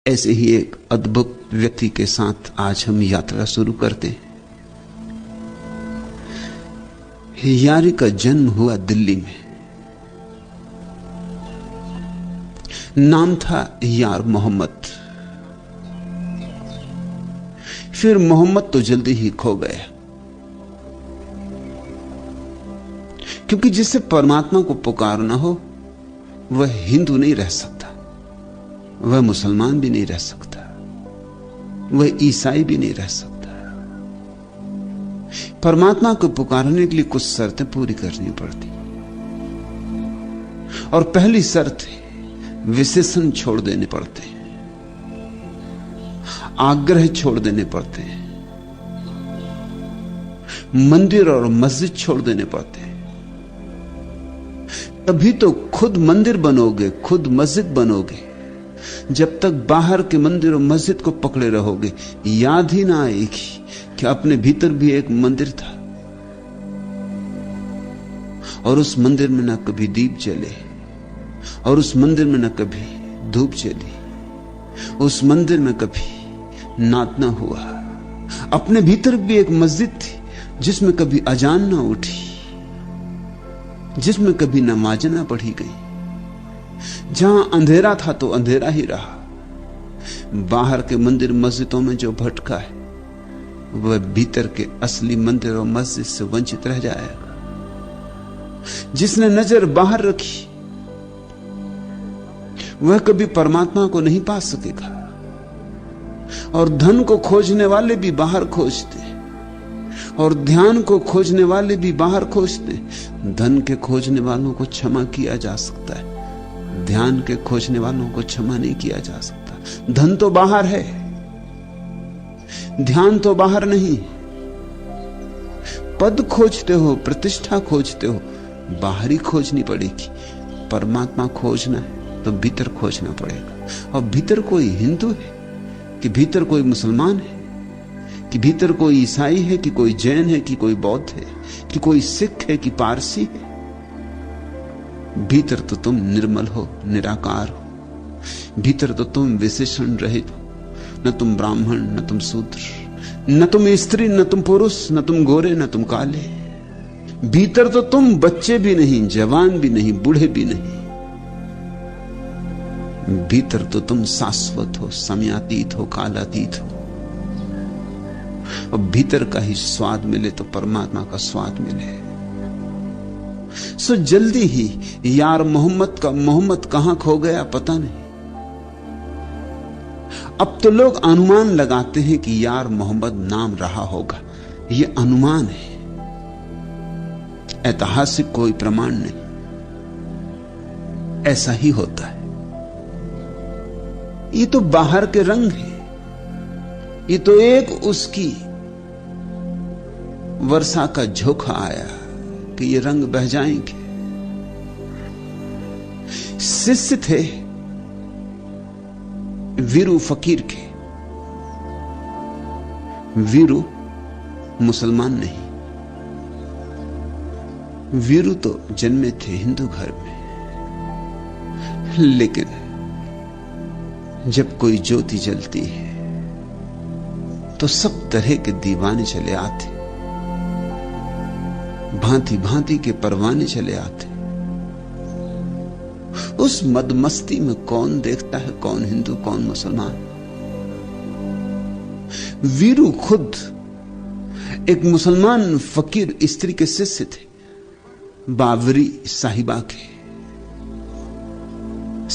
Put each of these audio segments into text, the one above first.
ऐसे ही एक अद्भुत व्यक्ति के साथ आज हम यात्रा शुरू करते हैं। यारी का जन्म हुआ दिल्ली में। नाम था यार मोहम्मद। फिर मोहम्मद तो जल्दी ही खो गया, क्योंकि जिससे परमात्मा को पुकारना हो वह हिंदू नहीं रह सकता, वह मुसलमान भी नहीं रह सकता, वह ईसाई भी नहीं रह सकता। परमात्मा को पुकारने के लिए कुछ शर्तें पूरी करनी पड़ती, और पहली शर्त है विशेषण छोड़ देने पड़ते हैं, आग्रह छोड़ देने पड़ते हैं, मंदिर और मस्जिद छोड़ देने पड़ते हैं। तभी तो खुद मंदिर बनोगे, खुद मस्जिद बनोगे। जब तक बाहर के मंदिर और मस्जिद को पकड़े रहोगे, याद ही ना आएगी कि अपने भीतर भी एक मंदिर था, और उस मंदिर में न कभी दीप जले, और उस मंदिर में न कभी धूप जली, उस मंदिर में कभी नाद न हुआ। अपने भीतर भी एक मस्जिद थी जिसमें कभी अजान न उठी, जिसमें कभी नमाज न पढ़ी गई। जहां अंधेरा था तो अंधेरा ही रहा। बाहर के मंदिर मस्जिदों में जो भटका है वह भीतर के असली मंदिर और मस्जिद से वंचित रह जाएगा। जिसने नजर बाहर रखी वह कभी परमात्मा को नहीं पा सकेगा। और धन को खोजने वाले भी बाहर खोजते, और ध्यान को खोजने वाले भी बाहर खोजते। धन के खोजने वालों को क्षमा किया जा सकता है, ध्यान के खोजने वालों को क्षमा नहीं किया जा सकता। धन तो बाहर है, ध्यान तो बाहर नहीं। पद खोजते हो, प्रतिष्ठा खोजते हो, बाहरी खोजनी पड़ेगी। परमात्मा खोजना है तो भीतर खोजना पड़ेगा। और भीतर कोई हिंदू है कि भीतर कोई मुसलमान है, कि भीतर कोई ईसाई है, कि कोई जैन है, कि कोई बौद्ध है, कि कोई सिख है, कि पारसी है। भीतर तो तुम निर्मल हो, निराकार हो। भीतर तो तुम विशेषण रहित हो। न तुम ब्राह्मण, न तुम शूद्र, न तुम स्त्री, न तुम पुरुष, न तुम गोरे, न तुम काले। भीतर तो तुम बच्चे भी नहीं, जवान भी नहीं, बूढ़े भी नहीं। भीतर तो तुम शाश्वत हो, समयातीत हो, कालातीत हो। और भीतर का ही स्वाद मिले तो परमात्मा का स्वाद मिले। सो जल्दी ही यार मोहम्मद का मोहम्मद कहां खो गया पता नहीं। अब तो लोग अनुमान लगाते हैं कि यार मोहम्मद नाम रहा होगा। यह अनुमान है, ऐतिहासिक कोई प्रमाण नहीं। ऐसा ही होता है। ये तो बाहर के रंग है, ये तो एक उसकी वर्षा का झोंका आया कि ये रंग बह जाएंगे। शिष्य थे वीरू फकीर के। वीरू मुसलमान नहीं, वीरू तो जन्मे थे हिंदू घर में। लेकिन जब कोई ज्योति जलती है तो सब तरह के दीवाने चले आते, भांति भांति के परवाने चले आते। उस मदमस्ती में कौन देखता है कौन हिंदू कौन मुसलमान। वीरू खुद एक मुसलमान फकीर स्त्री के शिष्य थे, बावरी साहिबा के।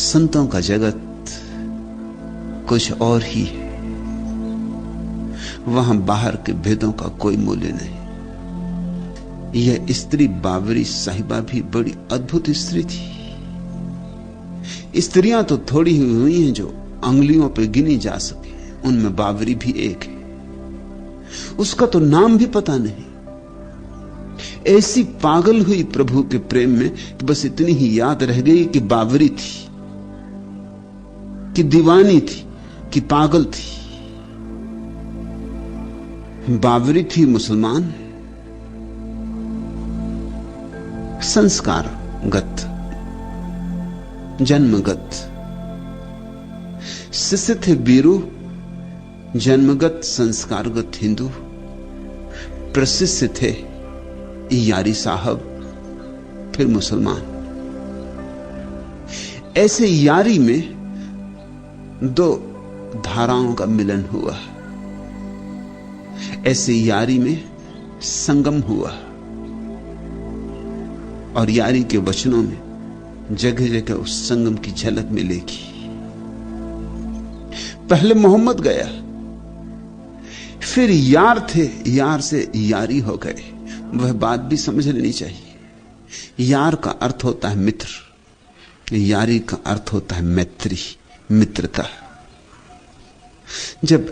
संतों का जगत कुछ और ही है। वहां बाहर के भेदों का कोई मूल्य नहीं। यह स्त्री बावरी साहिबा भी बड़ी अद्भुत स्त्री थी। स्त्रियां तो थोड़ी ही हुई हैं जो अंगुलियों पर गिनी जा सके, उनमें बावरी भी एक है। उसका तो नाम भी पता नहीं। ऐसी पागल हुई प्रभु के प्रेम में कि बस इतनी ही याद रह गई कि बावरी थी, कि दीवानी थी, कि पागल थी। बावरी थी मुसलमान, संस्कारगत, जन्मगत। शिष्य थे बीरू, जन्मगत संस्कारगत हिंदू। प्रशिष्य थे यारी साहब, फिर मुसलमान। ऐसे यारी में दो धाराओं का मिलन हुआ, ऐसे यारी में संगम हुआ, और यारी के वचनों में जगह जगह उस संगम की झलक मिलेगी। पहले मोहम्मद गया, फिर यार थे, यार से यारी हो गए। वह बात भी समझ लेनी चाहिए। यार का अर्थ होता है मित्र, यारी का अर्थ होता है मैत्री, मित्रता। जब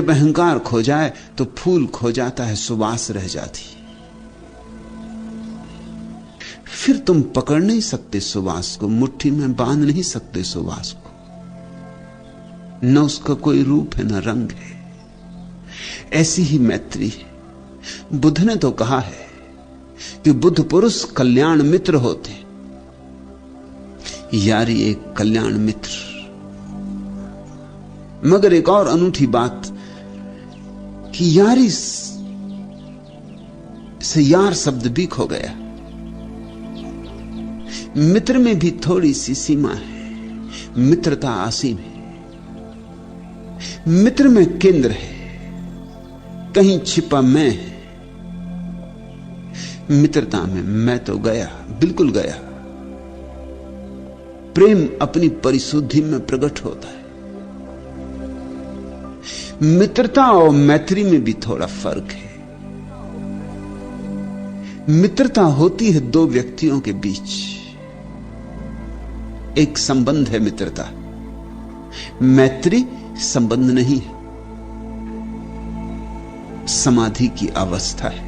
अहंकार खो जाए तो फूल खो जाता है, सुवास रह जाती। फिर तुम पकड़ नहीं सकते सुवास को, मुट्ठी में बांध नहीं सकते सुवास को। न उसका कोई रूप है, न रंग है। ऐसी ही मैत्री है। बुद्ध ने तो कहा है कि बुद्ध पुरुष कल्याण मित्र होते। यारी एक कल्याण मित्र। मगर एक और अनूठी बात कि यारी से यार शब्द भी खो गया। मित्र में भी थोड़ी सी सीमा है, मित्रता असीम है। मित्र में केंद्र है, कहीं छिपा मैं है। मित्रता में मैं तो गया, बिल्कुल गया। प्रेम अपनी परिशुद्धि में प्रकट होता है। मित्रता और मैत्री में भी थोड़ा फर्क है। मित्रता होती है दो व्यक्तियों के बीच, एक संबंध है मित्रता। मैत्री संबंध नहीं है, समाधि की अवस्था है।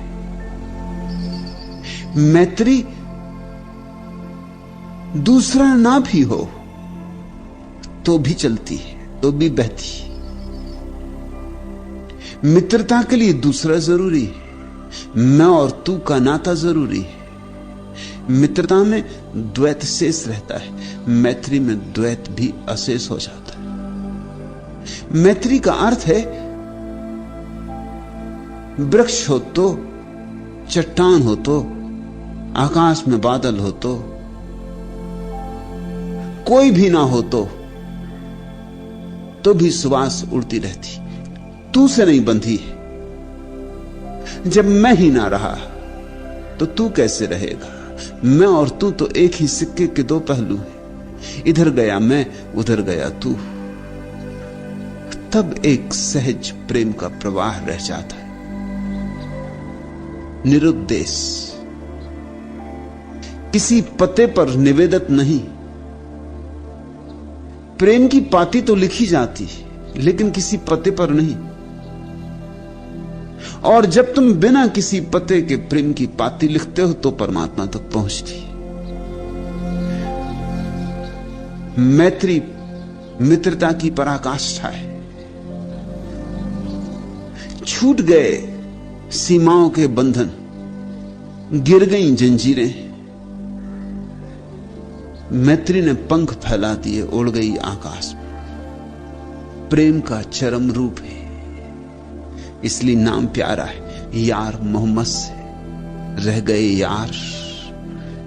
मैत्री दूसरा ना भी हो तो भी चलती है, तो भी बहती है। मित्रता के लिए दूसरा जरूरी है, मैं और तू का नाता जरूरी है। मित्रता में द्वैत शेष रहता है, मैत्री में द्वैत भी अशेष हो जाता है। मैत्री का अर्थ है वृक्ष हो तो, चट्टान हो तो, आकाश में बादल हो तो, कोई भी ना हो तो भी सुवास उड़ती रहती। तू से नहीं बंधी है। जब मैं ही ना रहा तो तू कैसे रहेगा? मैं और तू तो एक ही सिक्के के दो पहलू हैं। इधर गया मैं, उधर गया तू। तब एक सहज प्रेम का प्रवाह रह जाता है, निरुद्देश, किसी पते पर निवेदित नहीं। प्रेम की पाती तो लिखी जाती लेकिन किसी पते पर नहीं। और जब तुम बिना किसी पते के प्रेम की पाती लिखते हो तो परमात्मा तक पहुंचती। मैत्री मित्रता की पराकाष्ठा है। छूट गए सीमाओं के बंधन, गिर गई जंजीरें। मैत्री ने पंख फैला दिए, उड़ गई आकाश में। प्रेम का चरम रूप है, इसलिए नाम प्यारा है। यार मोहम्मद से रह गए यार,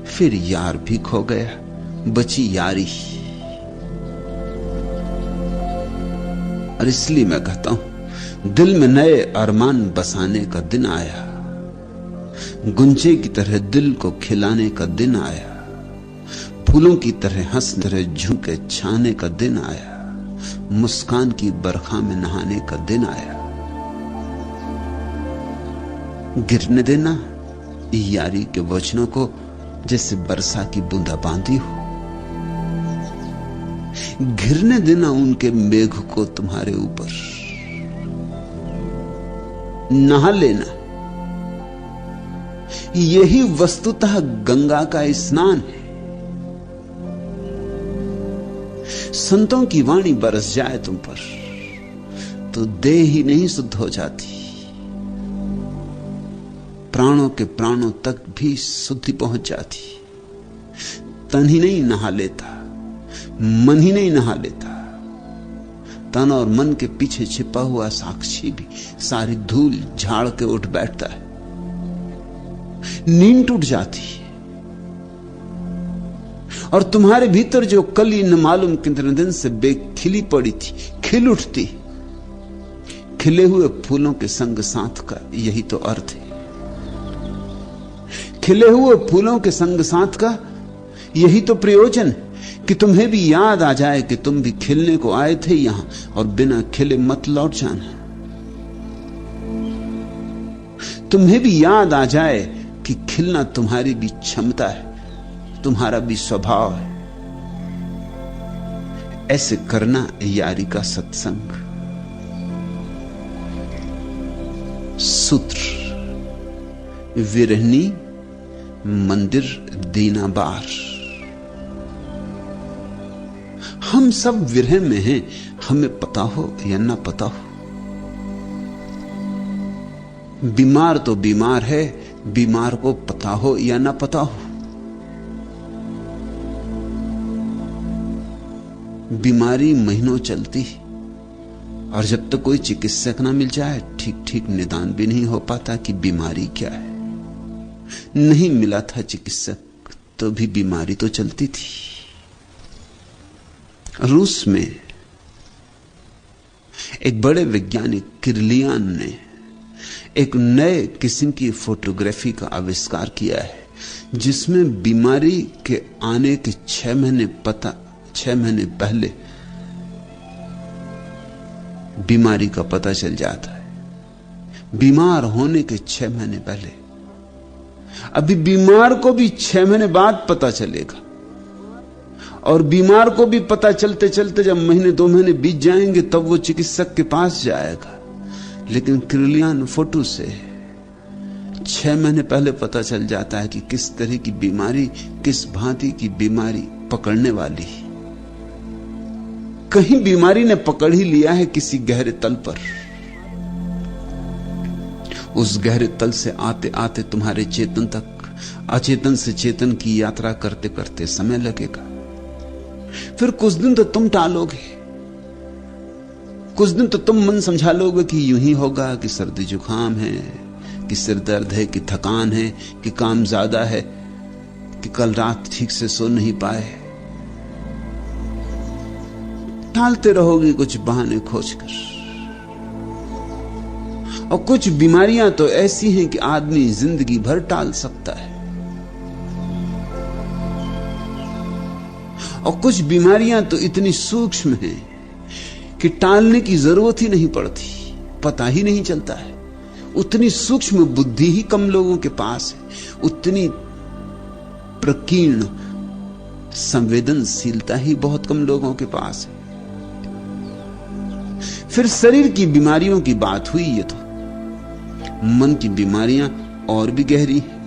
फिर यार भी खो गया, बची यारी। और इसलिए मैं कहता हूं, दिल में नए अरमान बसाने का दिन आया, गुंजे की तरह दिल को खिलाने का दिन आया, फूलों की तरह हंस तरह झुके छाने का दिन आया, मुस्कान की बरखा में नहाने का दिन आया। गिरने देना यारी के वचनों को जैसे वर्षा की बूंदा बांदी हो। गिरने देना उनके मेघ को तुम्हारे ऊपर। नहा लेना, यही वस्तुतः गंगा का स्नान है। संतों की वाणी बरस जाए तुम पर तो देह ही नहीं शुद्ध हो जाती, प्राणों के प्राणों तक भी शुद्धि पहुंच जाती। तन ही नहीं नहा लेता, मन ही नहीं नहा लेता। तन और मन के पीछे छिपा हुआ साक्षी भी सारी धूल झाड़ के उठ बैठता है। नींद टूट जाती है और तुम्हारे भीतर जो कली न मालूम कितने दिन से बेखिली पड़ी थी, खिल उठती। खिले हुए फूलों के संग साथ का यही तो अर्थ है। खिले हुए फूलों के संग साथ का यही तो प्रयोजन है कि तुम्हें भी याद आ जाए कि तुम भी खिलने को आए थे यहां, और बिना खिले मत लौट जाना। तुम्हें भी याद आ जाए कि खिलना तुम्हारी भी क्षमता है, तुम्हारा भी स्वभाव है। ऐसे करना यारी का सत्संग। सूत्र, विरहनी मंदिर दीना बार। हम सब विरह में हैं, हमें पता हो या ना पता हो। बीमार तो बीमार है, बीमार को पता हो या ना पता हो। बीमारी महीनों चलती और जब तक कोई चिकित्सक ना मिल जाए ठीक ठीक निदान भी नहीं हो पाता कि बीमारी क्या है। नहीं मिला था चिकित्सक तो भी बीमारी तो चलती थी। रूस में एक बड़े वैज्ञानिक किरलियान ने एक नए किस्म की फोटोग्राफी का आविष्कार किया है, जिसमें बीमारी के आने के 6 महीने पहले बीमारी का पता चल जाता है। बीमार होने के 6 महीने पहले। अभी बीमार को भी 6 महीने बाद पता चलेगा, और बीमार को भी पता चलते चलते जब महीने 2 महीने बीत जाएंगे तब वो चिकित्सक के पास जाएगा। लेकिन किरलियान फोटो से 6 महीने पहले पता चल जाता है कि किस तरह की बीमारी, किस भांति की बीमारी पकड़ने वाली है। कहीं बीमारी ने पकड़ ही लिया है किसी गहरे तल पर। उस गहरे तल से आते आते तुम्हारे चेतन तक, अचेतन से चेतन की यात्रा करते करते समय लगेगा। फिर कुछ दिन तो तुम टालोगे, कुछ दिन तो तुम मन समझा लोगे कि यूं ही होगा, कि सर्दी जुकाम है, कि सिर दर्द है, कि थकान है, कि काम ज्यादा है, कि कल रात ठीक से सो नहीं पाए। टालते रहोगे कुछ बहाने खोजकर। और कुछ बीमारियां तो ऐसी हैं कि आदमी जिंदगी भर टाल सकता है, और कुछ बीमारियां तो इतनी सूक्ष्म हैं कि टालने की जरूरत ही नहीं पड़ती, पता ही नहीं चलता है। उतनी सूक्ष्म बुद्धि ही कम लोगों के पास है, उतनी प्रकीर्ण संवेदनशीलता ही बहुत कम लोगों के पास है। फिर शरीर की बीमारियों की बात हुई, ये तो मन की बीमारियां और भी गहरी हैं।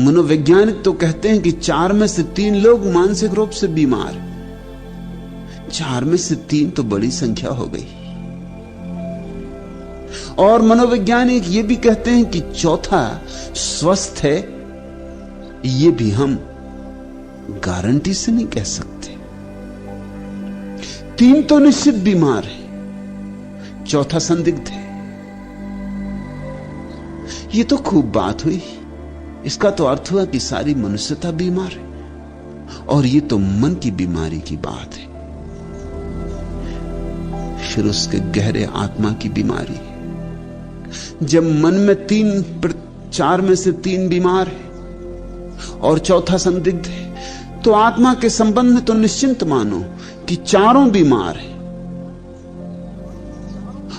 मनोवैज्ञानिक तो कहते हैं कि 4 में से 3 लोग मानसिक रूप से बीमार हैं। 4 में से 3 तो बड़ी संख्या हो गई। और मनोवैज्ञानिक ये भी कहते हैं कि चौथा स्वस्थ है। ये भी हम गारंटी से नहीं कह सकते। 3 तो निश्चित बीमार है, चौथा संदिग्ध है। ये तो खूब बात हुई। इसका तो अर्थ हुआ कि सारी मनुष्यता बीमार है, और ये तो मन की बीमारी की बात है। फिर उसके गहरे आत्मा की बीमारी है। जब मन में 4 में से 3 बीमार है और चौथा संदिग्ध है, तो आत्मा के संबंध में तो निश्चिंत मानो कि चारों बीमार है,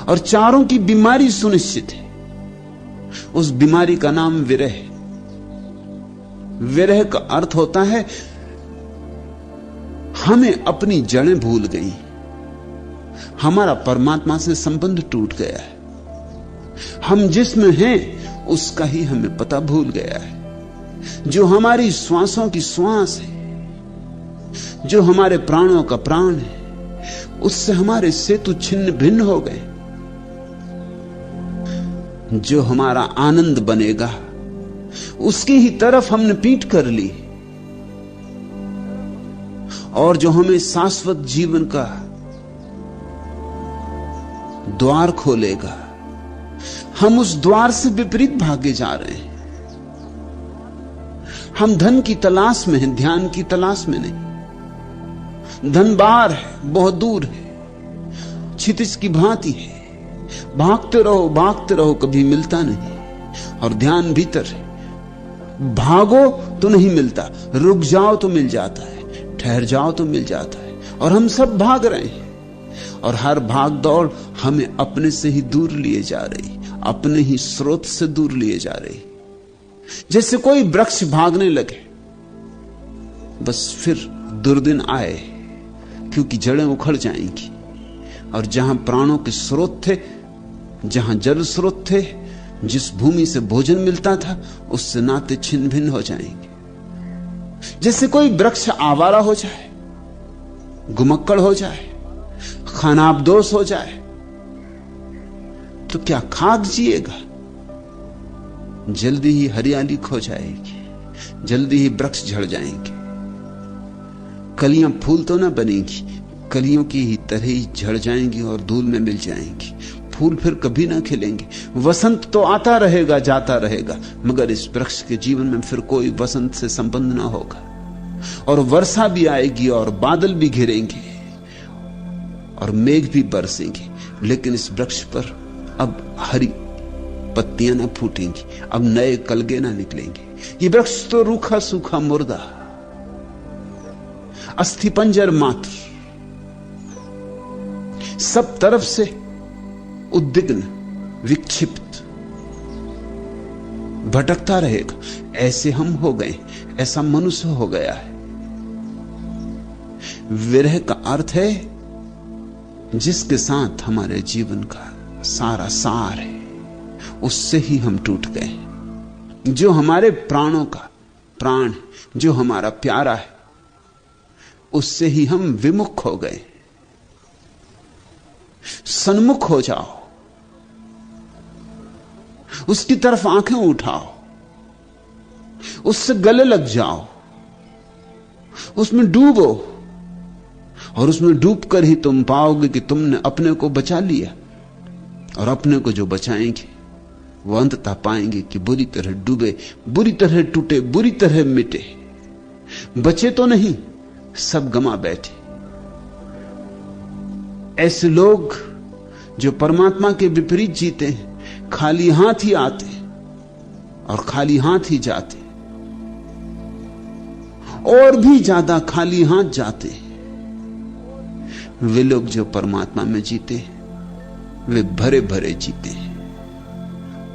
और चारों की बीमारी सुनिश्चित है। उस बीमारी का नाम विरह है। विरह का अर्थ होता है हमें अपनी जड़ें भूल गई, हमारा परमात्मा से संबंध टूट गया है, हम जिसमें हैं उसका ही हमें पता भूल गया है। जो हमारी श्वासों की श्वास है, जो हमारे प्राणों का प्राण है, उससे हमारे सेतु छिन्न भिन्न हो गए। जो हमारा आनंद बनेगा उसकी ही तरफ हमने पीठ कर ली। और जो हमें शाश्वत जीवन का द्वार खोलेगा, हम उस द्वार से विपरीत भागे जा रहे हैं। हम धन की तलाश में हैं, ध्यान की तलाश में नहीं। धन बाहर है, बहुत दूर है, क्षितिज की भांति है। भागते रहो, कभी मिलता नहीं। और ध्यान भीतर है, भागो तो नहीं मिलता, रुक जाओ तो मिल जाता है, ठहर जाओ तो मिल जाता है। और हम सब भाग रहे हैं, और हर भाग दौड़ हमें अपने से ही दूर लिए जा रही, अपने ही स्रोत से दूर लिए जा रही। जैसे कोई वृक्ष भागने लगे, बस फिर दुर्दिन आए, क्योंकि जड़ें उखड़ जाएंगी। और जहां प्राणों के स्रोत थे, जहां जल स्रोत थे, जिस भूमि से भोजन मिलता था, उससे नाते छिन्न भिन्न हो जाएंगे। जैसे कोई वृक्ष आवारा हो जाए, गुमक्कड़ हो जाए, खानाबदोश हो जाए, तो क्या खाक जिएगा? जल्दी ही हरियाली खो जाएगी, जल्दी ही वृक्ष झड़ जाएंगे। कलियां फूल तो ना बनेगी, कलियों की ही तरह ही झड़ जाएंगी और धूल में मिल जाएंगी। फूल फिर कभी ना खिलेंगे। वसंत तो आता रहेगा, जाता रहेगा, मगर इस वृक्ष के जीवन में फिर कोई वसंत से संबंध ना होगा। और वर्षा भी आएगी और बादल भी घिरेंगे और मेघ भी बरसेंगे, लेकिन इस वृक्ष पर अब हरी पत्तियां ना फूटेंगी, अब नए कलगे ना निकलेंगे। ये वृक्ष तो रूखा सूखा मुर्दा, अस्थिपंजर मात्र, सब तरफ से उद्विग्न, विक्षिप्त, भटकता रहेगा। ऐसे हम हो गए, ऐसा मनुष्य हो गया है। विरह का अर्थ है जिसके साथ हमारे जीवन का सारा सार है, उससे ही हम टूट गए। जो हमारे प्राणों का प्राण, जो हमारा प्यारा है, उससे ही हम विमुख हो गए। सन्मुख हो जाओ, उसकी तरफ आंखें उठाओ, उससे गले लग जाओ, उसमें डूबो, और उसमें डूबकर ही तुम पाओगे कि तुमने अपने को बचा लिया। और अपने को जो बचाएंगे वो अंततः पाएंगे कि बुरी तरह डूबे, बुरी तरह टूटे, बुरी तरह मिटे। बचे तो नहीं, सब गमा बैठे। ऐसे लोग जो परमात्मा के विपरीत जीते हैं, खाली हाथ ही आते और खाली हाथ ही जाते, और भी ज्यादा खाली हाथ जाते। वे लोग जो परमात्मा में जीते हैं, वे भरे भरे जीते हैं।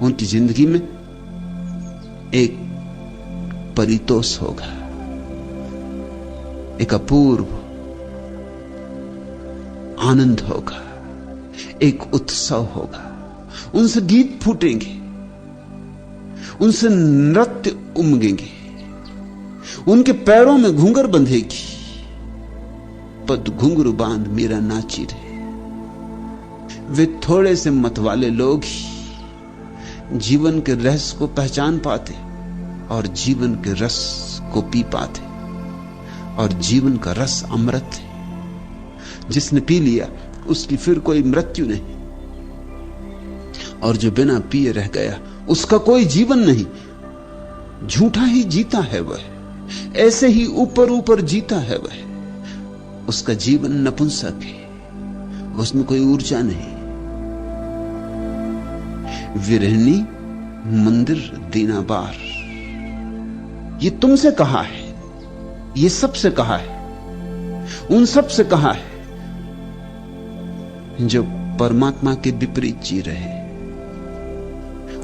उनकी जिंदगी में एक परितोष होगा, एक अपूर्व आनंद होगा, एक उत्सव होगा। उनसे गीत फूटेंगे, उनसे नृत्य उमगेंगे, उनके पैरों में घूंघर बंधेगी। पद घुंघरू बांध मेरा नाची रहे। वे थोड़े से मत वाले लोग ही जीवन के रहस्य को पहचान पाते और जीवन के रस को पी पाते। और जीवन का रस अमृत है, जिसने पी लिया उसकी फिर कोई मृत्यु नहीं, और जो बिना पिए रह गया उसका कोई जीवन नहीं। झूठा ही जीता है वह, ऐसे ही ऊपर ऊपर जीता है वह। उसका जीवन नपुंसक है, उसमें कोई ऊर्जा नहीं। विरहनी मंदिर दीना बार, ये तुमसे कहा है, ये सबसे कहा है, उन सबसे कहा है जो परमात्मा के विपरीत जी रहे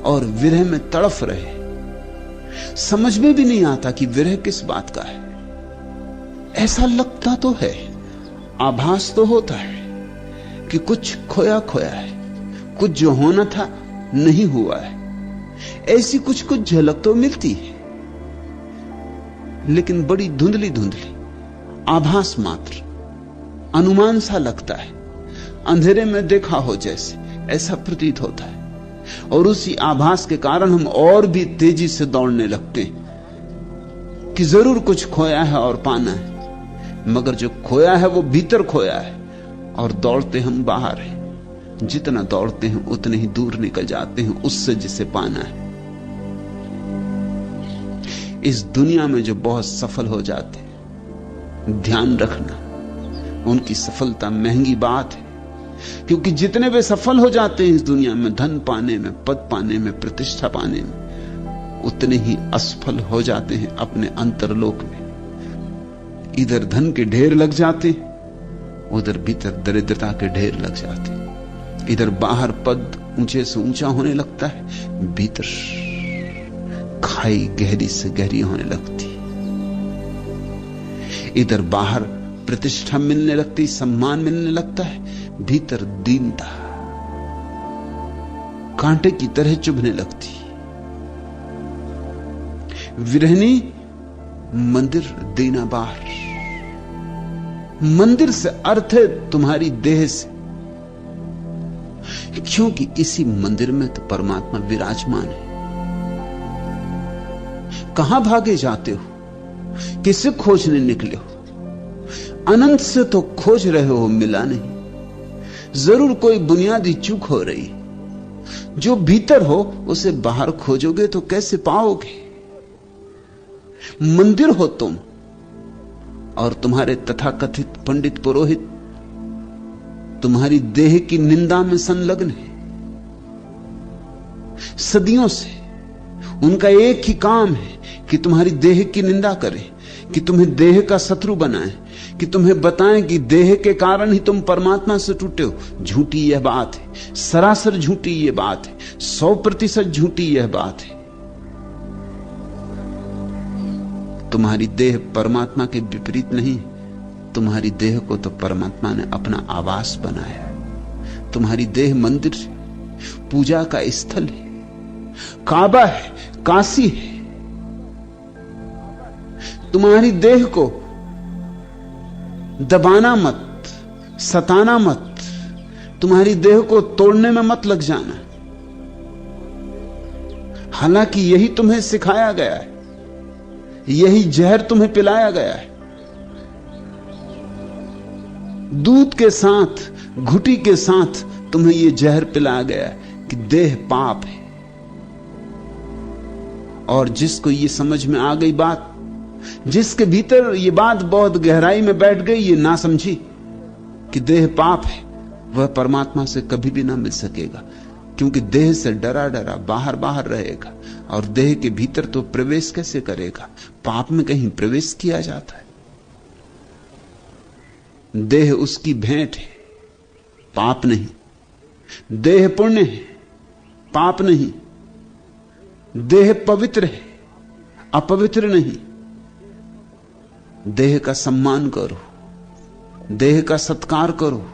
और विरह में तड़फ रहे। समझ में भी नहीं आता कि विरह किस बात का है। ऐसा लगता तो है, आभास तो होता है कि कुछ खोया खोया है, कुछ जो होना था नहीं हुआ है। ऐसी कुछ कुछ झलक तो मिलती है, लेकिन बड़ी धुंधली धुंधली, आभास मात्र, अनुमान सा लगता है, अंधेरे में देखा हो जैसे, ऐसा प्रतीत होता है। और उसी आभास के कारण हम और भी तेजी से दौड़ने लगते हैं कि जरूर कुछ खोया है और पाना है, मगर जो खोया है वो भीतर खोया है, और दौड़ते हम बाहर हैं। जितना दौड़ते हैं उतने ही दूर निकल जाते हैं उससे जिसे पाना है। इस दुनिया में जो बहुत सफल हो जाते हैं, ध्यान रखना, उनकी सफलता महंगी बात है, क्योंकि जितने वे सफल हो जाते हैं इस दुनिया में, धन पाने में, पद पाने में, प्रतिष्ठा पाने में, उतने ही असफल हो जाते हैं अपने अंतरलोक में। इधर धन के ढेर लग जाते, उधर भीतर दरिद्रता के ढेर लग जाते। इधर बाहर पद ऊंचे से ऊंचा होने लगता है, भीतर खाई गहरी से गहरी होने लगती। इधर बाहर प्रतिष्ठा मिलने लगती, सम्मान मिलने लगता है, भीतर दीनता कांटे की तरह चुभने लगती। विरहनी मंदिर दीना बाहर। मंदिर से अर्थ है तुम्हारी देह से, क्योंकि इसी मंदिर में तो परमात्मा विराजमान है। कहां भागे जाते हो, किसे खोजने निकले हो? अनंत से तो खोज रहे हो, मिला नहीं। जरूर कोई बुनियादी चूक हो रही। जो भीतर हो उसे बाहर खोजोगे तो कैसे पाओगे? मंदिर हो तुम, और तुम्हारे तथाकथित पंडित पुरोहित तुम्हारी देह की निंदा में संलग्न है। सदियों से उनका एक ही काम है कि तुम्हारी देह की निंदा करें, कि तुम्हें देह का शत्रु बनाएं, कि तुम्हें बताएं कि देह के कारण ही तुम परमात्मा से टूटे हो। झूठी यह बात है, सरासर झूठी यह बात है, 100% झूठी यह बात है। तुम्हारी देह परमात्मा के विपरीत नहीं। तुम्हारी देह को तो परमात्मा ने अपना आवास बनाया है। तुम्हारी देह मंदिर है, पूजा का स्थल है, काबा है, काशी है। तुम्हारी देह को दबाना मत, सताना मत, तुम्हारी देह को तोड़ने में मत लग जाना। हालांकि यही तुम्हें सिखाया गया है, यही जहर तुम्हें पिलाया गया है। दूध के साथ, घुटी के साथ तुम्हें यह जहर पिलाया गया है कि देह पाप है। और जिसको ये समझ में आ गई बात, जिसके भीतर ये बात बहुत गहराई में बैठ गई, ये ना समझी कि देह पाप है, वह परमात्मा से कभी भी ना मिल सकेगा। क्योंकि देह से डरा डरा बाहर बाहर रहेगा, और देह के भीतर तो प्रवेश कैसे करेगा? पाप में कहीं प्रवेश किया जाता है? देह उसकी भेंट है, पाप नहीं। देह पुण्य है, पाप नहीं। देह पवित्र है, अपवित्र नहीं। देह का सम्मान करो, देह का सत्कार करो,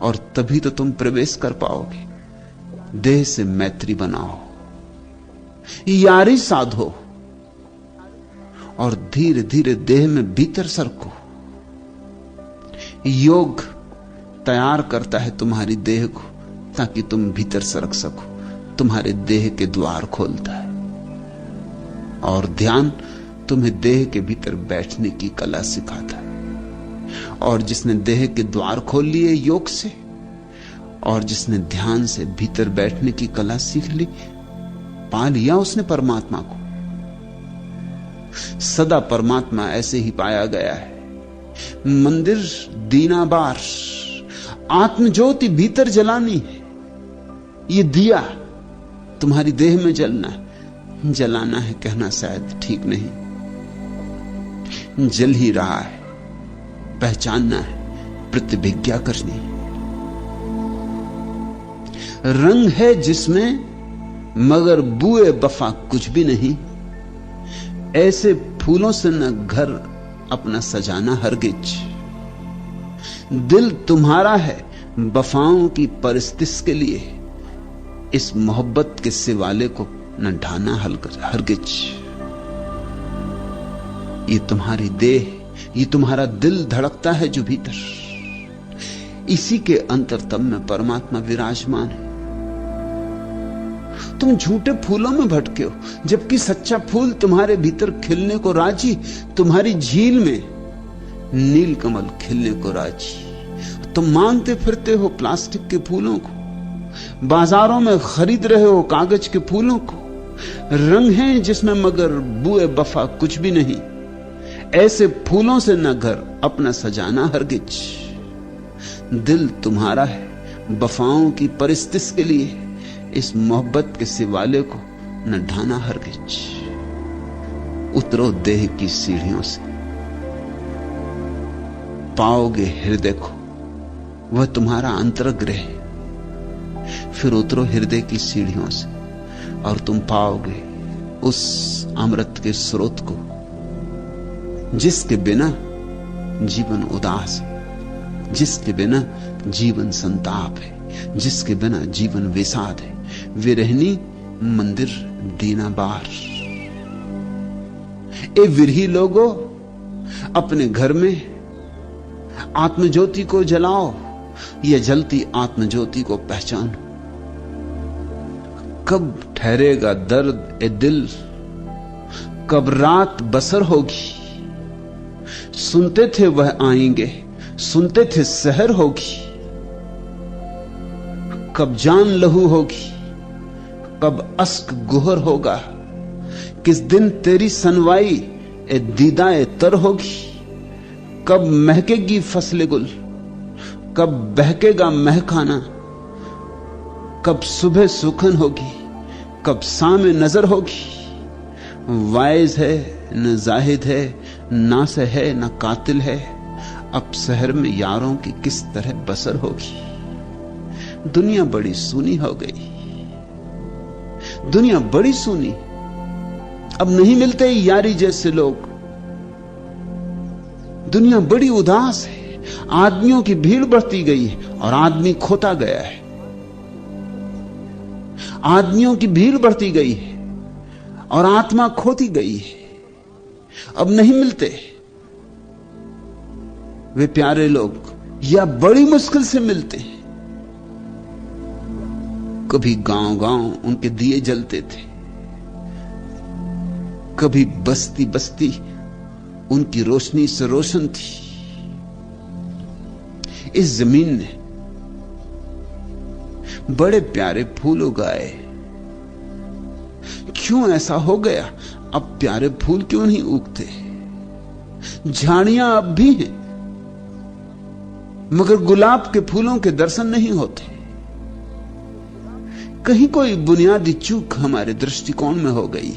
और तभी तो तुम प्रवेश कर पाओगे। देह से मैत्री बनाओ, यारी साधो, और धीरे धीरे देह में भीतर सरको। योग तैयार करता है तुम्हारी देह को, ताकि तुम भीतर सरक सको। तुम्हारे देह के द्वार खोलता है, और ध्यान तुम्हें देह के भीतर बैठने की कला सिखाता है। और जिसने देह के द्वार खोल लिए योग से, और जिसने ध्यान से भीतर बैठने की कला सीख ली, पा लिया उसने परमात्मा को। सदा परमात्मा ऐसे ही पाया गया है। मंदिर दीना बार, आत्मज्योति भीतर जलानी है। ये दिया तुम्हारी देह में जलना है। जलाना है कहना शायद ठीक नहीं, जल ही रहा है। पहचानना है, प्रतिभिज्ञा करनी है। रंग है जिसमें मगर बुए वफा कुछ भी नहीं। ऐसे फूलों से न घर अपना सजाना हरगिज। दिल तुम्हारा है वफाओं की परिस्थिति के लिए, इस मोहब्बत के सिवाले को न ढाना हरगिज। ये तुम्हारी देह, ये तुम्हारा दिल धड़कता है जो भीतर, इसी के अंतरतम में परमात्मा विराजमान है। तुम झूठे फूलों में भटके हो, जबकि सच्चा फूल तुम्हारे भीतर खिलने को राजी। तुम्हारी झील में नील कमल खिलने को राजी। तुम मांगते फिरते हो प्लास्टिक के फूलों को, बाजारों में खरीद रहे हो कागज के फूलों को। रंग हैं जिसमें मगर बुए वफा कुछ भी नहीं। ऐसे फूलों से न घर अपना सजाना हरगिज। दिल तुम्हारा है वफाओं की परिस्थिति के लिए, इस मोहब्बत के सिवाले को न ढाना हरगिज। उतरो देह की सीढ़ियों से, पाओगे हृदय को, वह तुम्हारा अंतरग्रह। फिर उतरो हृदय की सीढ़ियों से और तुम पाओगे उस अमृत के स्रोत को, जिसके बिना जीवन उदास है, जिसके बिना जीवन संताप है, जिसके बिना जीवन विषाद है। विरहनी मंदिर दीना बार। ए विरही लोगो, अपने घर में आत्मज्योति को जलाओ, यह जलती आत्मज्योति को पहचानो। कब ठहरेगा दर्द ए दिल, कब रात बसर होगी। सुनते थे वह आएंगे, सुनते थे सहर होगी। कब जान लहू होगी, कब अश्क गुहर होगा। किस दिन तेरी सनवाई ए दीदाए तर होगी। कब महकेगी फसले गुल, कब बहकेगा महखाना। कब सुबह सुखन होगी, कब सामे नजर होगी। वाइज है न जाहिद है, ना से है न कातिल है। अब शहर में यारों की किस तरह बसर होगी। दुनिया बड़ी सूनी हो गई, दुनिया बड़ी सूनी। अब नहीं मिलते यारी जैसे लोग। दुनिया बड़ी उदास है। आदमियों की भीड़ बढ़ती गई है और आदमी खोता गया है। आदमियों की भीड़ बढ़ती गई है और आत्मा खोती गई है। अब नहीं मिलते वे प्यारे लोग, या बड़ी मुश्किल से मिलते हैं। कभी गांव गांव उनके दिए जलते थे, कभी बस्ती बस्ती उनकी रोशनी से रोशन थी। इस जमीन ने बड़े प्यारे फूल उगाए। क्यों ऐसा हो गया? अब प्यारे फूल क्यों नहीं उगते? झाड़ियां अब भी हैं, मगर गुलाब के फूलों के दर्शन नहीं होते। कहीं कोई बुनियादी चूक हमारे दृष्टिकोण में हो गई।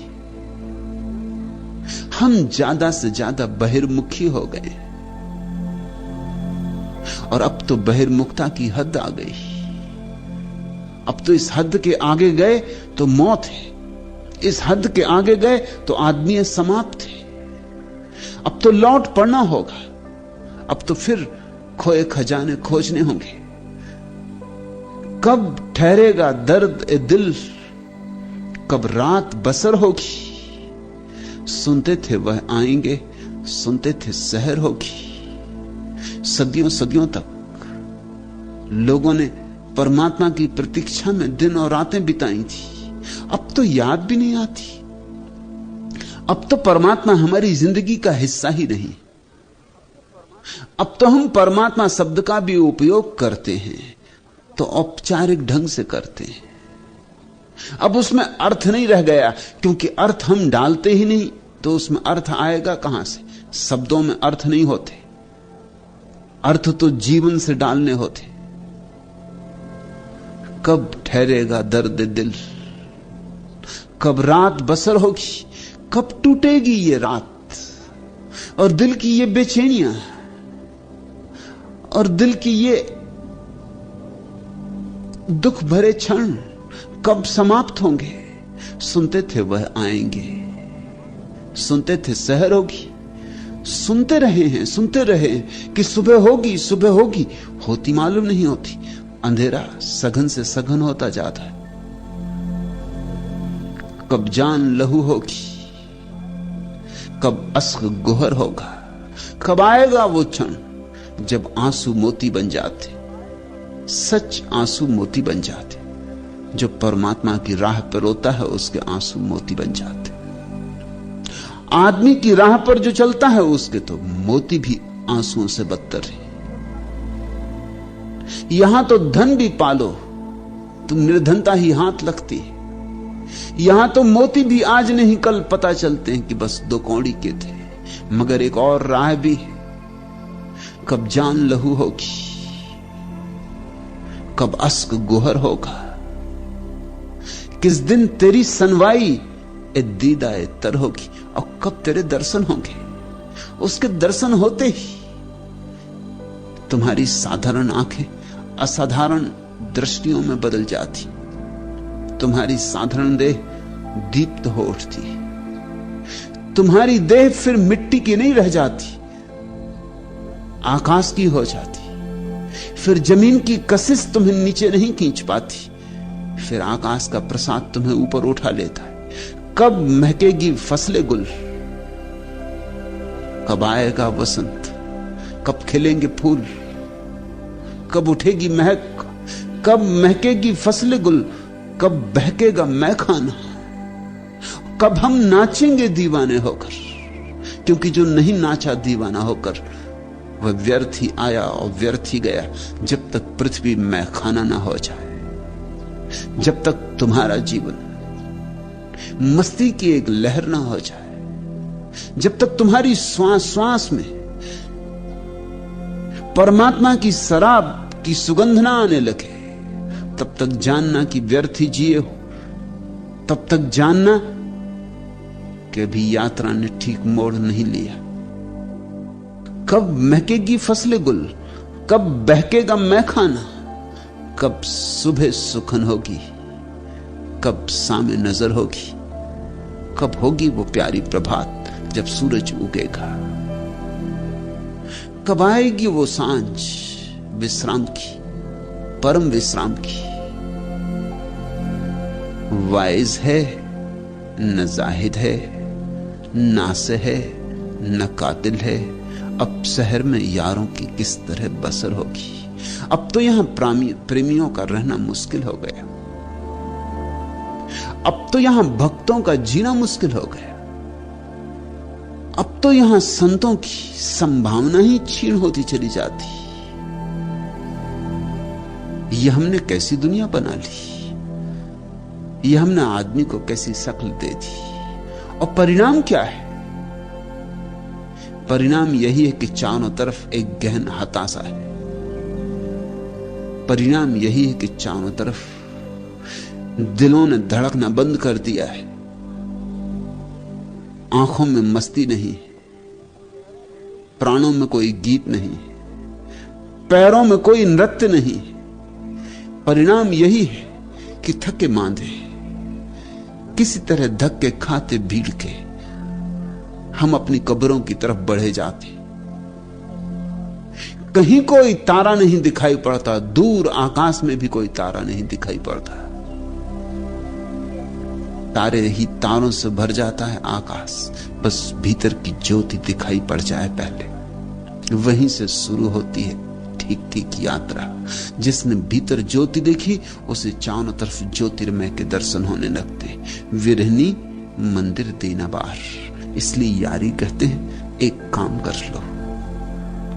हम ज्यादा से ज्यादा बहिर्मुखी हो गए और अब तो बहिर्मुखता की हद आ गई। अब तो इस हद के आगे गए तो मौत है, इस हद के आगे गए तो आदमी समाप्त है। अब तो लौट पड़ना होगा, अब तो फिर खोए खजाने खोजने होंगे। कब ठहरेगा दर्द ए दिल, कब रात बसर होगी। सुनते थे वह आएंगे, सुनते थे सहर होगी। सदियों सदियों तक लोगों ने परमात्मा की प्रतीक्षा में दिन और रातें बिताई थी। अब तो याद भी नहीं आती। अब तो परमात्मा हमारी जिंदगी का हिस्सा ही नहीं। अब तो हम परमात्मा शब्द का भी उपयोग करते हैं तो औपचारिक ढंग से करते हैं। अब उसमें अर्थ नहीं रह गया, क्योंकि अर्थ हम डालते ही नहीं तो उसमें अर्थ आएगा कहां से? शब्दों में अर्थ नहीं होते, अर्थ तो जीवन से डालने होते। कब ठहरेगा दर्द दिल, कब रात बसर होगी, कब टूटेगी ये रात और दिल की ये बेचैनियां और दिल की ये दुख भरे क्षण कब समाप्त होंगे। सुनते थे वह आएंगे, सुनते थे सहर होगी। सुनते रहे हैं, सुनते रहे कि सुबह होगी, सुबह होगी, होती मालूम नहीं होती। अंधेरा सघन से सघन होता जाता है। कब जान लहू होगी, कब अश्क गुहर होगा। कब आएगा वो क्षण जब आंसू मोती बन जाते, सच आंसू मोती बन जाते। जो परमात्मा की राह पर रोता है उसके आंसू मोती बन जाते। आदमी की राह पर जो चलता है उसके तो मोती भी आंसुओं से बदतर है। यहां तो धन भी पालो तो निर्धनता ही हाथ लगती है। यहां तो मोती भी आज नहीं कल पता चलते हैं कि बस 2 कौड़ी के थे। मगर एक और राह भी है, कब जान लहू होगी, कब अश्क गुहर होगा, किस दिन तेरी सनवाई ए दीदा ए तर होगी, और कब तेरे दर्शन होंगे। उसके दर्शन होते ही तुम्हारी साधारण आंखें असाधारण दृष्टियों में बदल जाती, तुम्हारी साधारण देह दीप्त हो उठती, तुम्हारी देह फिर मिट्टी की नहीं रह जाती, आकाश की हो जाती। फिर जमीन की कशिश तुम्हें नीचे नहीं खींच पाती, फिर आकाश का प्रसाद तुम्हें ऊपर उठा लेता है। कब महकेगी फसलें गुल, कब आएगा वसंत, कब खिलेंगे फूल, कब उठेगी महक, कब महकेगी फसलें गुल, कब बहकेगा मैखाना, कब हम नाचेंगे दीवाने होकर, क्योंकि जो नहीं नाचा दीवाना होकर वह व्यर्थ ही आया और व्यर्थ ही गया। जब तक पृथ्वी मैखाना ना हो जाए, जब तक तुम्हारा जीवन मस्ती की एक लहर ना हो जाए, जब तक तुम्हारी श्वास श्वास में परमात्मा की शराब की सुगंध ना आने लगे, तब तक जानना कि व्यर्थ ही जिए हो। तब तक जानना कि अभी यात्रा ने ठीक मोड़ नहीं लिया। कब महकेगी फसलें गुल, कब बहकेगा मैखाना, कब सुबह सुखन होगी, कब सामे नजर होगी, कब होगी वो प्यारी प्रभात जब सूरज उगेगा, कब आएगी वो सांझ विश्राम की, परम विश्राम की। वाइज है न जाहिद है, नास है न कातिल है, अब शहर में यारों की किस तरह बसर होगी। अब तो यहां प्रेमियों का रहना मुश्किल हो गया, अब तो यहां भक्तों का जीना मुश्किल हो गया, अब तो यहां संतों की संभावना ही क्षीण होती चली जाती। यह हमने कैसी दुनिया बना ली, यह हमने आदमी को कैसी शक्ल दे दी, और परिणाम क्या है? परिणाम यही है कि चारों तरफ एक गहन हताशा है। परिणाम यही है कि चारों तरफ दिलों ने धड़कना बंद कर दिया है, आंखों में मस्ती नहीं, प्राणों में कोई गीत नहीं, पैरों में कोई नृत्य नहीं। परिणाम यही है कि थके मांदे किसी तरह धक्के खाते भीड़ के हम अपनी कब्रों की तरफ बढ़े जाते। कहीं कोई तारा नहीं दिखाई पड़ता, दूर आकाश में भी कोई तारा नहीं दिखाई पड़ता। तारे ही तारों से भर जाता है आकाश, बस भीतर की ज्योति दिखाई पड़ जाए पहले। वहीं से शुरू होती है ठीक ठीक यात्रा। जिसने भीतर ज्योति देखी उसे चारों तरफ ज्योतिर्मय के दर्शन होने लगते। विरहनी मंदिर दीना बार, इसलिए यारी कहते हैं एक काम कर लो,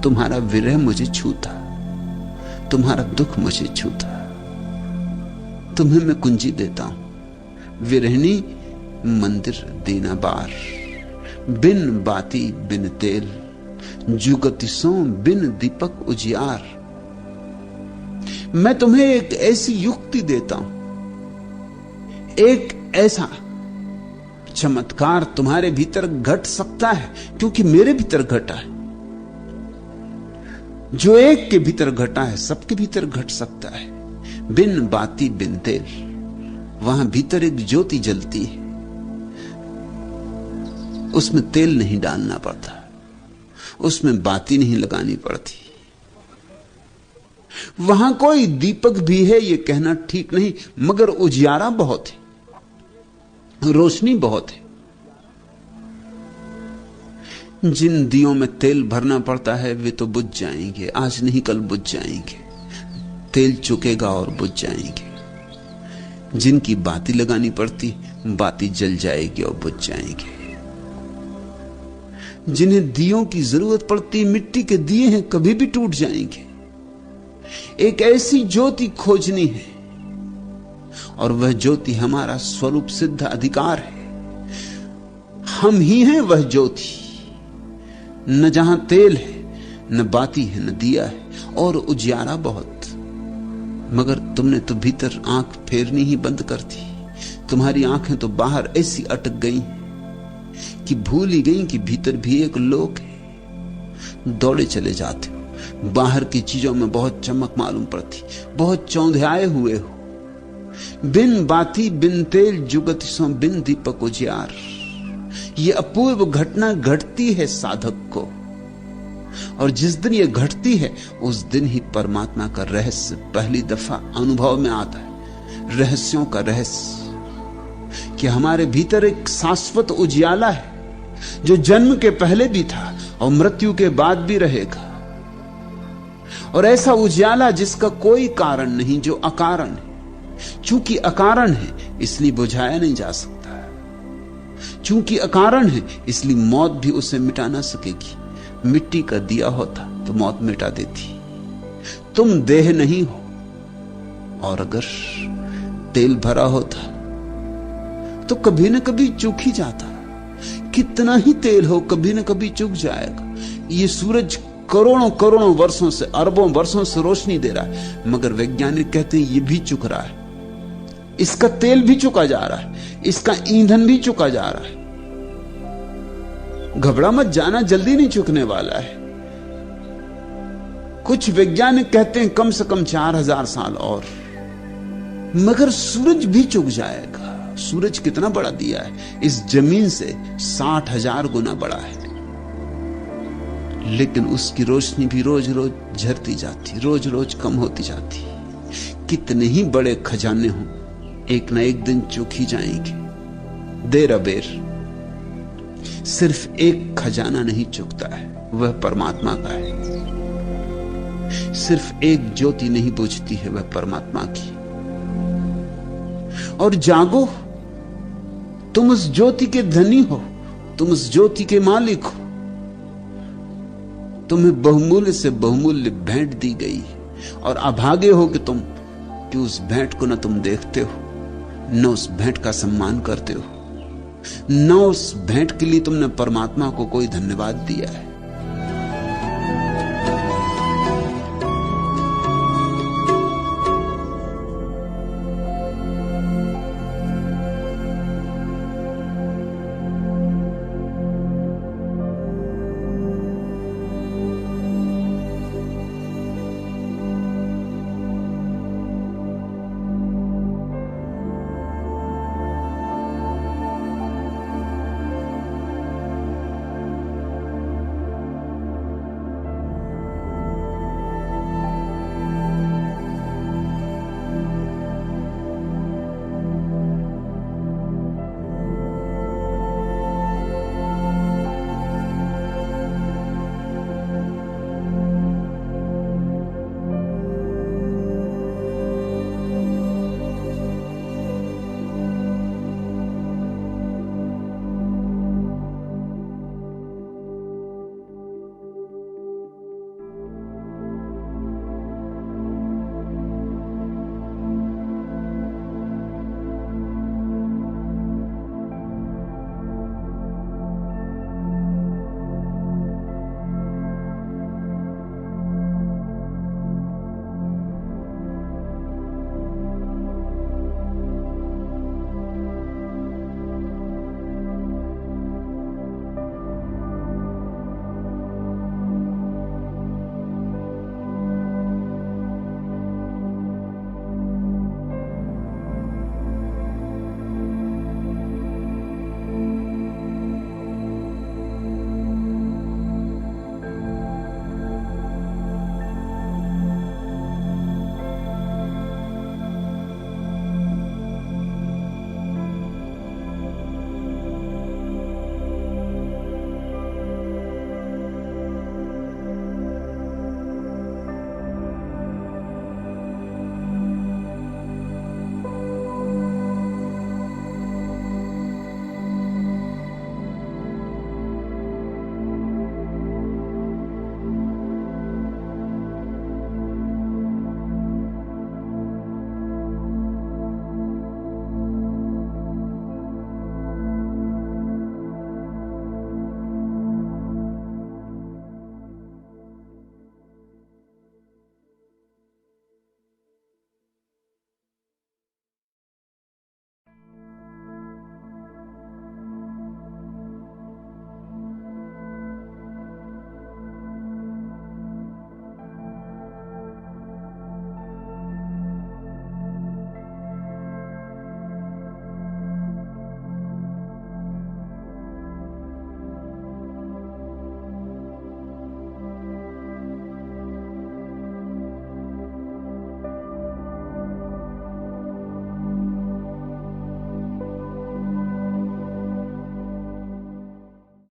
तुम्हारा विरह मुझे छूता, तुम्हारा दुख मुझे छूता, तुम्हें मैं कुंजी देता हूं। विरहनी मंदिर दीना बार, बिन बाती बिन तेल, जुगति सो बिन दीपक उजियार। मैं तुम्हें एक ऐसी युक्ति देता हूं, एक ऐसा चमत्कार तुम्हारे भीतर घट सकता है, क्योंकि मेरे भीतर घटा है। जो एक के भीतर घटा है सबके भीतर घट सकता है। बिन बाती बिन तेल, वहां भीतर एक ज्योति जलती है, उसमें तेल नहीं डालना पड़ता, उसमें बाती नहीं लगानी पड़ती। वहां कोई दीपक भी है यह कहना ठीक नहीं, मगर उजियारा बहुत है, रोशनी बहुत है। जिन दियों में तेल भरना पड़ता है वे तो बुझ जाएंगे, आज नहीं कल बुझ जाएंगे, तेल चुकेगा और बुझ जाएंगे। जिनकी बाती लगानी पड़ती, बाती जल जाएगी और बुझ जाएंगे। जिन्हें दियों की जरूरत पड़ती, मिट्टी के दिए हैं, कभी भी टूट जाएंगे। एक ऐसी ज्योति खोजनी है, और वह ज्योति हमारा स्वरूप सिद्ध अधिकार है। हम ही हैं वह ज्योति। न जहां तेल है, न बाती है, न दिया है, और उजियारा बहुत। मगर तुमने तो भीतर आंख फेरनी ही बंद कर दी। तुम्हारी आंखें तो बाहर ऐसी अटक गई कि भूल ही गई कि भीतर भी एक लोक है। दौड़े चले जाते हो, बाहर की चीजों में बहुत चमक मालूम पड़ती, बहुत चौंधियाए हुए हो। बिन बाती बिन तेल जुगति सो बिन दीपक उजियार। ये अपूर्व घटना घटती है साधक को, और जिस दिन ये घटती है उस दिन ही परमात्मा का रहस्य पहली दफा अनुभव में आता है। रहस्यों का रहस्य कि हमारे भीतर एक शाश्वत उजियाला है, जो जन्म के पहले भी था और मृत्यु के बाद भी रहेगा। और ऐसा उजियाला जिसका कोई कारण नहीं, जो अकारण है। चूंकि अकारण है इसलिए बुझाया नहीं जा सकता। चूंकि अकारण है इसलिए मौत भी उसे मिटा ना सकेगी। मिट्टी का दिया होता तो मौत मिटा देती। तुम देह नहीं हो, और अगर तेल भरा होता तो कभी न कभी चूक ही जाता। कितना ही तेल हो, कभी न कभी चूक जाएगा। ये सूरज करोड़ों करोड़ों वर्षों से, अरबों वर्षों से रोशनी दे रहा है, मगर वैज्ञानिक कहते हैं ये भी चुक रहा है। इसका तेल भी चुका जा रहा है, इसका ईंधन भी चुका जा रहा है। घबरा मत जाना, जल्दी नहीं चुकने वाला है। कुछ वैज्ञानिक कहते हैं कम से कम 4000 साल और, मगर सूरज भी चुक जाएगा। सूरज कितना बड़ा दिया है, इस जमीन से 60,000 गुना बड़ा है, लेकिन उसकी रोशनी भी रोज रोज झरती जाती, रोज रोज कम होती जाती। कितने ही बड़े खजाने हों, एक ना एक दिन चुक ही जाएंगे, देर अबेर। सिर्फ एक खजाना नहीं चुकता है, वह परमात्मा का है। सिर्फ एक ज्योति नहीं बुझती है, वह परमात्मा की। और जागो, तुम उस ज्योति के धनी हो, तुम उस ज्योति के मालिक हो। तुम्हें बहुमूल्य से बहुमूल्य भेंट दी गई, और अभागे हो कि उस भेंट को न तुम देखते हो, न उस भेंट का सम्मान करते हो, न उस भेंट के लिए तुमने परमात्मा को कोई धन्यवाद दिया है।